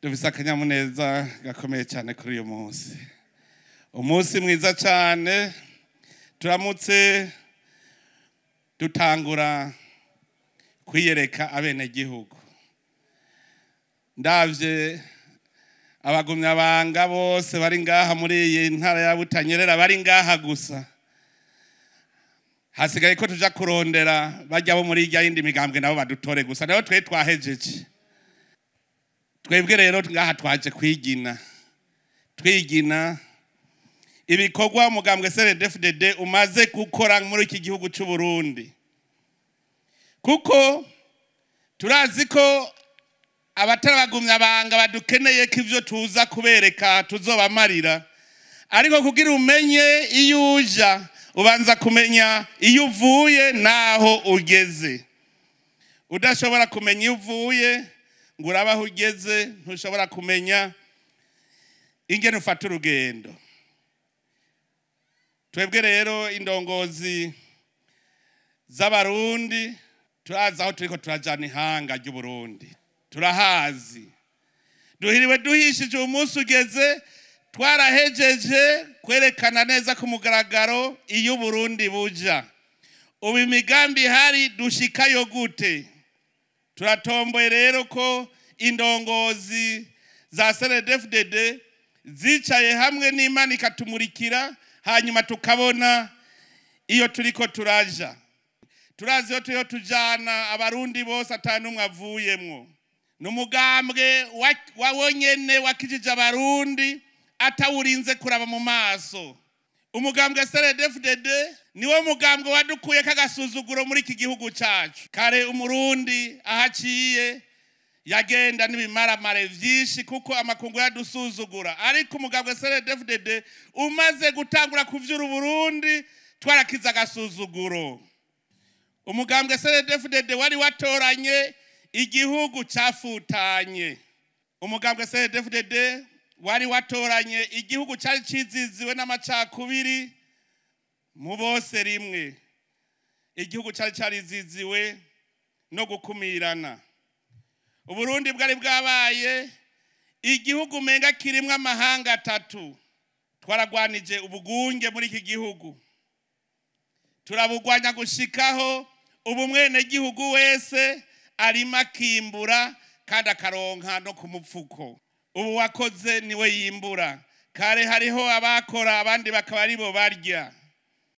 dufise akanyamuneza gakomeye cyane kuri uyu munsi. Umunsi mwiza cyane, turamutse dutangura kwiyereka abenegihugu. Ndavye abagumyabanga bose bari ngaha muri iyi ntara ya Butanyerera bari ngaha gusa. Hasigaye ko tuja kurondera bajya bo muri irya yindi migambwe nabo badutore gusa. Naho twe twahejeje. Twebwe rero ngaha twaje twigina ibikorwa umugambwe CNDD-FDD umaze gukora muri iki gihugu cy'u Burundi. Kuko turazi ko abatarabagumyabanga badukeneye ko ivyo tuza kubereka tuzobamarira, ariko kugira umenye iyo uja ubanza kumenya iyo uvuye naho ugeze. Udashobora kumenya iyo uvuye ngo urabaho ugeze, ntushobora kumenya ingene ufata urugendo. Twebwe rero indongozi z'abarundi turazi aho turiko turajana ihanga ry'u Burundi, turahazi. Duhiriwe duhishije umunsi ugeze, twarahejeje kwerekana neza ku mugaragaro iyo Burundi buja. Ubu imigambi hari dushikayo gute? Turatomboye rero ko indongozi za CNDD-FDD zicaye hamwe n'Imana ikatumurikira, hanyuma tukabona iyo turiko turaja. Turazi yo tuyo tujana abarundi bose atanumwe avuyemwo. Numugambwe wonyene wakijije abarundi atawurinze kuraba mu maso. Umugambwe CNDD-FDD niwo mugambwe wadukuye kagasuzuguro muri iki gihugu cacu. Kare umurundi ahaciye yagenda n'ibimaramare vyinshi kuko amakungu yadusuzugura, ariko umugambwe CNDD-FDD umaze gutangura kuvyura Burundi twarakiza agasuzuguro. Umugambwe CNDD-FDD wari watoranye igihugu cafutanye. Umugambwe CNDD-FDD wari watoranye igihugu cyari ciziziwe n'amacakubiri mu bose rimwe. Igihugu cyari cariziziwe no gukumirana. Uburundi bwari bwabaye igihugu menga kirimwe amahanga atatu. Twaragwanije ubugunge muri iki gihugu, turabugwanya gushikaho ubumwene gihugu wese arima kimbura kandi akaronka no ku mupfuko. Ubu wakoze niwe yimbura. Kare hariho abakora abandi bakaba aribo barya.